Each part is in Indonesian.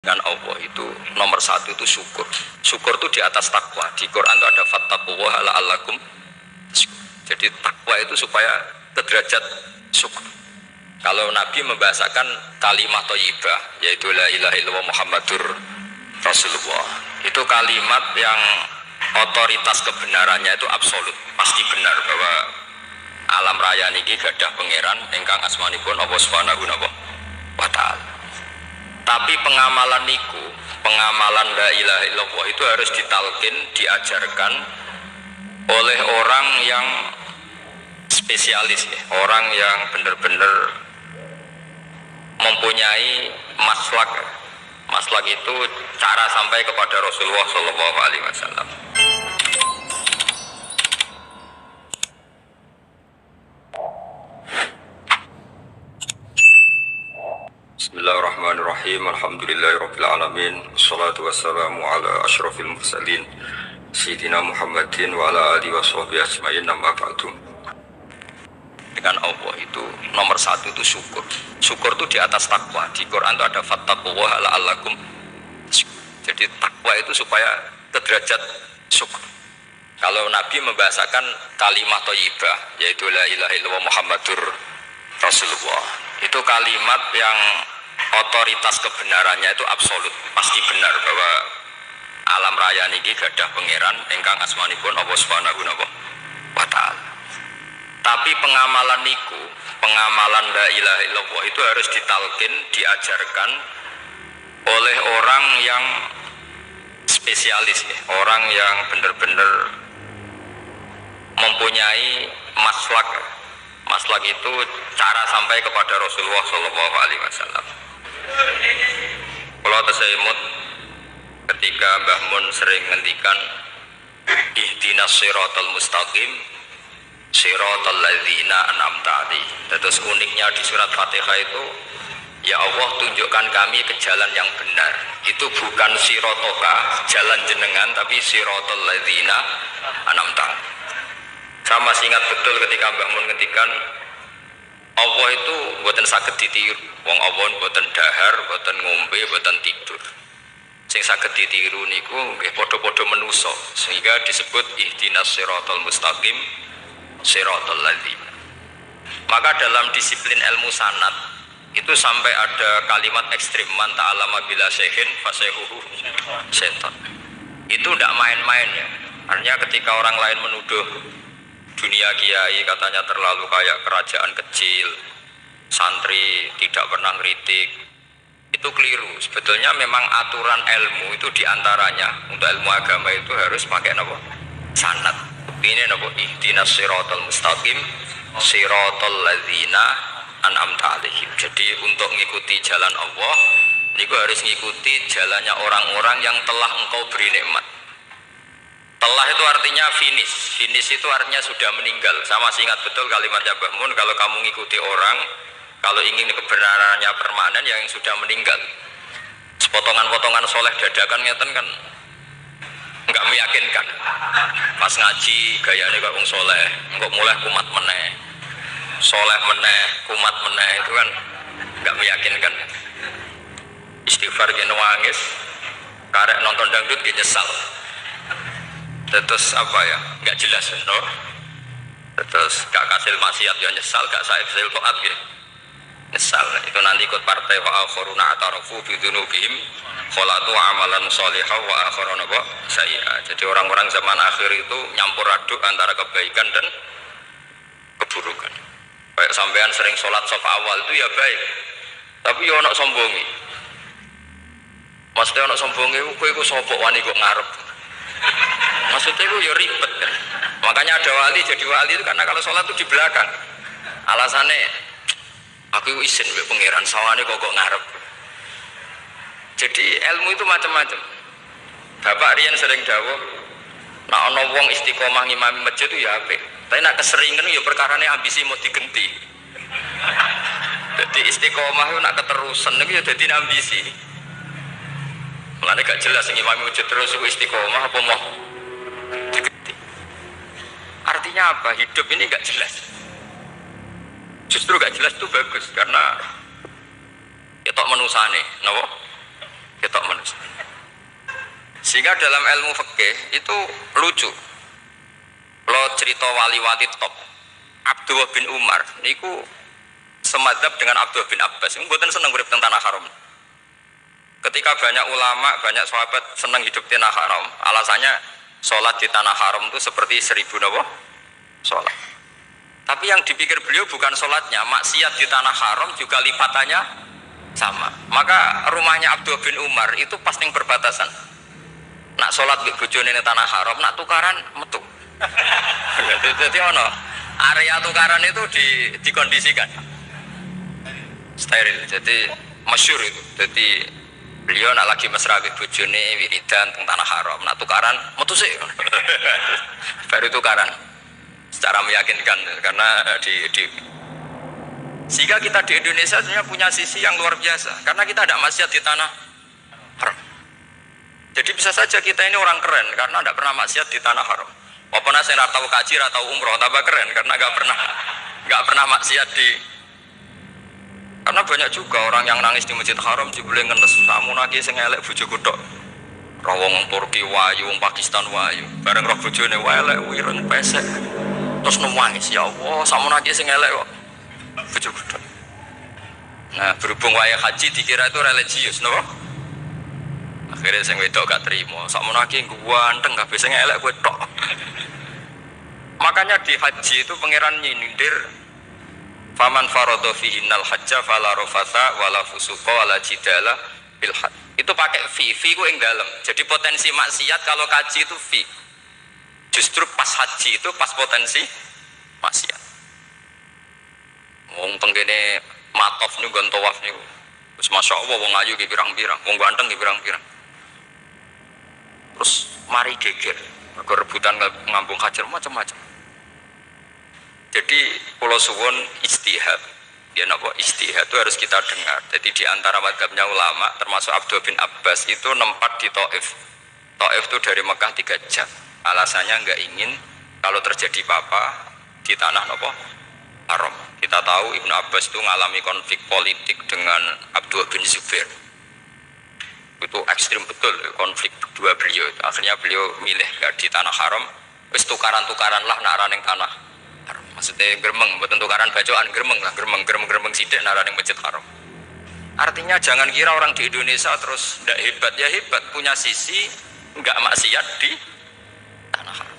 dengan Allah itu nomor satu itu syukur. Syukur itu di atas takwa. Di Quran itu ada fattaqullaha la'allakum tashkurun. Jadi takwa itu supaya ke derajat syukur. Kalau Nabi membahasakan kalimat thayyibah yaitu la ilaha illallah Muhammadur Rasulullah, itu kalimat yang otoritas kebenarannya itu absolut, pasti benar bahwa alam raya niki gadah pangeran ingkang asmanipun Allah Subhanahu wa taala. Tapi pengamalan niku, pengamalan la ilaha illallah itu harus ditalkin, diajarkan oleh orang yang spesialis ya, orang yang benar-benar mempunyai maslak. Maslak itu cara sampai kepada Rasulullah Shallallahu Alaihi Wasallam. Bismillahirrahmanirrahim. Alhamdulillahirabbil alamin. Wassalatu wassalamu ala asyrafil mursalin sayyidina Muhammadin wa ala alihi washabbihi ajmain. Amma ba'du. Dengan Allah itu nomor satu itu syukur. Syukur itu di atas takwa. Di Quran itu ada fattaqullaha la'allakum tashkurun. Jadi takwa itu supaya ke derajat syukur. Kalau Nabi membahasakan kalimat thayyibah yaitu la ilaha illallah Muhammadur Rasulullah, itu kalimat yang otoritas kebenarannya itu absolut, pasti benar bahwa alam raya niki gadah pangeran ingkang asmanipun Allah Subhanahu wa taala. Tapi pengamalan niku, pengamalan la ilaha illallah itu harus ditalkin, diajarkan oleh orang yang spesialis ya, orang yang benar-benar mempunyai maslak. Maslak itu cara sampai kepada Rasulullah Shallallahu Alaihi Wasallam. Kalau tersemut ketika Mbah Mun sering ngendikan ihdinas siratal mustaqim siratal ladzina an'amta alaihim. Terus uniknya di surat Fatihah itu, ya Allah tunjukkan kami ke jalan yang benar. Itu bukan siratoka, jalan jenengan, tapi siratal ladzina an'amta alaihim. Saya masih ingat betul ketika Mbah Mun ngendikan Allah itu buatan saged ditiru. Wong Allah buatan dahar, buatan ngombe, buatan tidur. Sing saged ditiru niku nggih padha-padha manusa, sehingga disebut ihdinas siratal mustaqim siratal ladzina. Maka dalam disiplin ilmu sanad itu sampai ada kalimat ekstrim, man ta'allama bila syekhin fasehuhu setan. Itu tidak main-main ya. Artinya ketika orang lain menuduh dunia kiai katanya terlalu kayak kerajaan kecil, santri tidak pernah ngeritik, itu keliru. Sebetulnya memang aturan ilmu itu diantaranya untuk ilmu agama itu harus pakai apa? Sanad. Ini apa? Ihdinas siratal mustaqim siratal ladzina an'amta alaihim. Jadi untuk mengikuti jalan Allah, niku harus mengikuti jalannya orang-orang yang telah engkau beri nikmat. Telah itu artinya finish. Finish itu artinya sudah meninggal. Saya masih ingat betul kalimatnya Mbah Mun, kalau kamu mengikuti orang, kalau ingin kebenarannya permanen, yang sudah meninggal. Sepotongan-potongan soleh dadakan ngeten kan nggak meyakinkan. Pas ngaji gayanya kok wong soleh, kok mulai kumat meneh, soleh meneh, kumat meneh, itu kan nggak meyakinkan. Istighfar gini nangis, karek nonton dangdut gini nyesal. Terus apa ya, nggak jelas no? Terus gak kasil maksiat ya nyesal, gak kasil toat gitu nyesal. Itu nanti ikut partai wa akhiruna atarafu bidunubihim kholatu amalan sholihah wa akhiruna sayyi'ah. Jadi orang-orang zaman akhir itu nyampur aduk antara kebaikan dan keburukan. Kayak sampean sering sholat saf awal itu ya baik, tapi ya ono sombongi. Maksudnya ono sombongi, kowe iku sapa wani kok ngarep. Maksudnya itu ya ribet kan. Makanya ada wali jadi wali itu karena kalau sholat itu di belakang. Alasannya aku izin mbek pangeran sawane kok ngarep. Jadi ilmu itu macam-macam. Bapak Rian sering dawuh, nek ana wong istiqomah ngimami masjid itu ya apik. Tapi nek keseringan ya perkarane ambisi mau digenti. Jadi istiqomah itu nek keterusan itu ya dadi ambisi. Mulane gak jelas ngimami masjid terus itu istiqomah apa mau digenti. Artinya apa? Hidup ini gak jelas. Justru gak jelas itu bagus karena ketok menusane, napa? Ketok Sehingga dalam ilmu fikih itu lucu. Kalau cerita wali-wali top Abdullah bin Umar niku semadzhab dengan Abdullah bin Abbas. Mboten seneng urip teng tanah haram. Ketika banyak ulama, banyak sahabat seneng hidup di tanah haram, alasannya sholat di tanah haram itu seperti 1000 nawa sholat. Tapi yang dipikir beliau bukan sholatnya, maksiat di tanah haram juga lipatannya sama. Maka rumahnya Abdullah bin Umar itu pas ning perbatasan. Nak sholat di bojone ning tanah haram, nak tukaran metu. Jadi ono area tukaran itu dikondisikan steril, jadi masyhur itu. Jadi beliau nak lagi mesra di bojone wiridan teng tanah haram, nak tukaran metu sih. Baru tukaran secara meyakinkan karena sehingga kita di Indonesia sebenarnya punya sisi yang luar biasa karena kita ada maksiat di tanah haram. Jadi bisa saja kita ini orang keren karena tidak pernah maksiat di tanah haram. Walaupun saya tahu kaji atau umroh tambah keren karena nggak pernah maksiat di. Karena banyak juga orang yang nangis di Masjid Haram jebule ngenes samu naki sing elek bojoku tok. Rawong Turki wayu, wong Pakistan wayu. Bareng roh bojone elek wireng pesek. Terus nangis, ya Allah, samu naki sing elek kok bojoku tok. Nah, berhubung wayah haji dikira itu religius, no? Akhirnya sing wedok gak terima. Samu naki ganteng kabeh sing elek kowe tok. Makanya di haji itu pangeran nyindir faman faradha fihinnal hajja fala rafatha wala fusuqa wala jidala bil hajj. Itu pakai fi ku ing dalem. Jadi potensi maksiat kalau kaji itu fi. Justru pas haji itu pas potensi maksiat. Wong tenggene matof niku nggon tawaf niku. Wis masyaallah wong ayu ki pirang-pirang, wong ganteng ki pirang-pirang. Terus mari geger, mergo rebutan ngambung hajar macam-macam. Jadi pulau suwon istihad, ya napa istihad itu harus kita dengar. Jadi di antara mazhabnya ulama, termasuk Abdullah bin Abbas itu nempat di Taif. Taif itu dari Mekah 3 jam. Alasannya nggak ingin kalau terjadi apa-apa di tanah napa haram. Kita tahu Ibnu Abbas itu mengalami konflik politik dengan Abdullah bin Zubair. Itu ekstrim betul konflik dua beliau. Akhirnya beliau milih nggak di tanah haram. Wis tukaran-tukaran lah nak ning tanah. Maksudnya geremeng, buat tukaran bacaan geremeng sidik nara ning Masjid Haram. Artinya jangan kira orang di Indonesia terus ndak hebat, ya hebat, punya sisi nggak maksiat di tanah haram.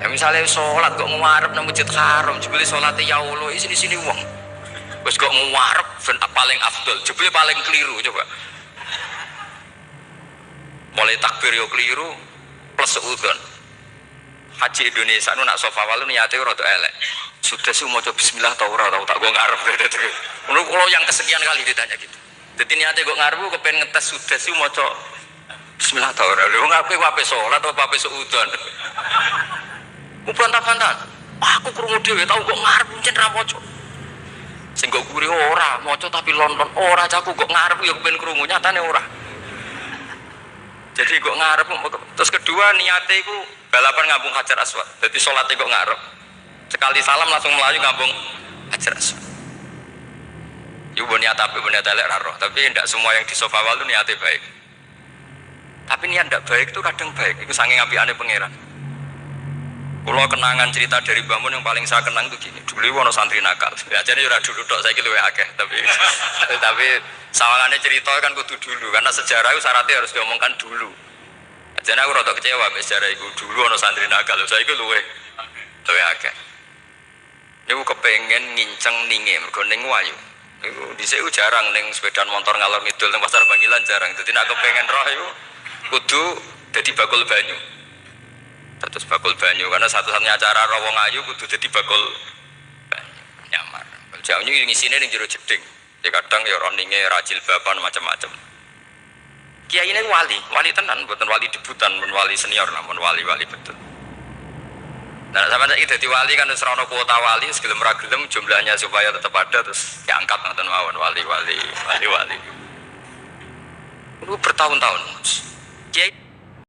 Ya misalnya sholat kok ngarep nang Masjid Haram, jebule salate ya Allah sini wong. Wis kok ngarep ben paling afdol, jebule paling keliru coba. Mulai takbir yo keliru plus seudon. Haji Indonesia nu nak sofa walu niate rada elek. Sudah sih mau coba bismillah tau ora tau tak go ngarep gitu. Kalau yang kesekian kali ditanya gitu. Jadi niate go ngarep kepen ngetes sudah sih mau coba bismillah tau ora. Lu ngapain wape sholat atau wape seudon? Bantah-bantah. Aku krungu dhewe tau kok ngarep pancen ra maca. Sing kok guri ora maca tapi lonton ora caku kok ngarep ya kepen krungu nyatane ora. Jadi kok ngarep terus kedua niate iku balapan ngambung Hajar Aswad. Jadi sholatnya kok ngarep. Sekali salam langsung melayu ngambung Hajar Aswad. Ibu niat apa niat elek raro. Tapi tidak semua yang di sofa wal itu niatnya baik. Tapi niat tidak baik itu kadang baik. Itu saking apiane pangeran. Kalau kenangan cerita dari Mbah Mun yang paling saya kenang itu gini. Dulu wono santri nakal. Ya jadi udah dulu tok saya luwih akeh. Tapi sawangannya cerita kan kudu dulu karena sejarah itu syaratnya harus diomongkan dulu. Jadi aku rada kecewa sejarah itu dulu ono santri nakal, saya itu luwe akeh. Niku kepengen nginceng ninge mergo ning wayu. Niku dhisik jarang ning sepeda motor ngalor ngidul ning pasar Bangilan jarang. Dadi nek kepengen roh iku kudu dadi bakul banyu. Terus bakul banyu karena satu-satunya acara roh wong ayu kudu dadi bakul banyu. Nyamar. Jauhnya ngisine ning jero jeding. Ya kadang ya roninge rajil baban macam-macam. Kiai ini wali tenan, bukan wali debutan, bukan wali senior, namun wali betul. Nah, sama saya jadi wali kan serono kuota wali, segelem ragelem jumlahnya supaya tetap ada terus diangkat nonton mawon wali. Itu bertahun-tahun. Kiai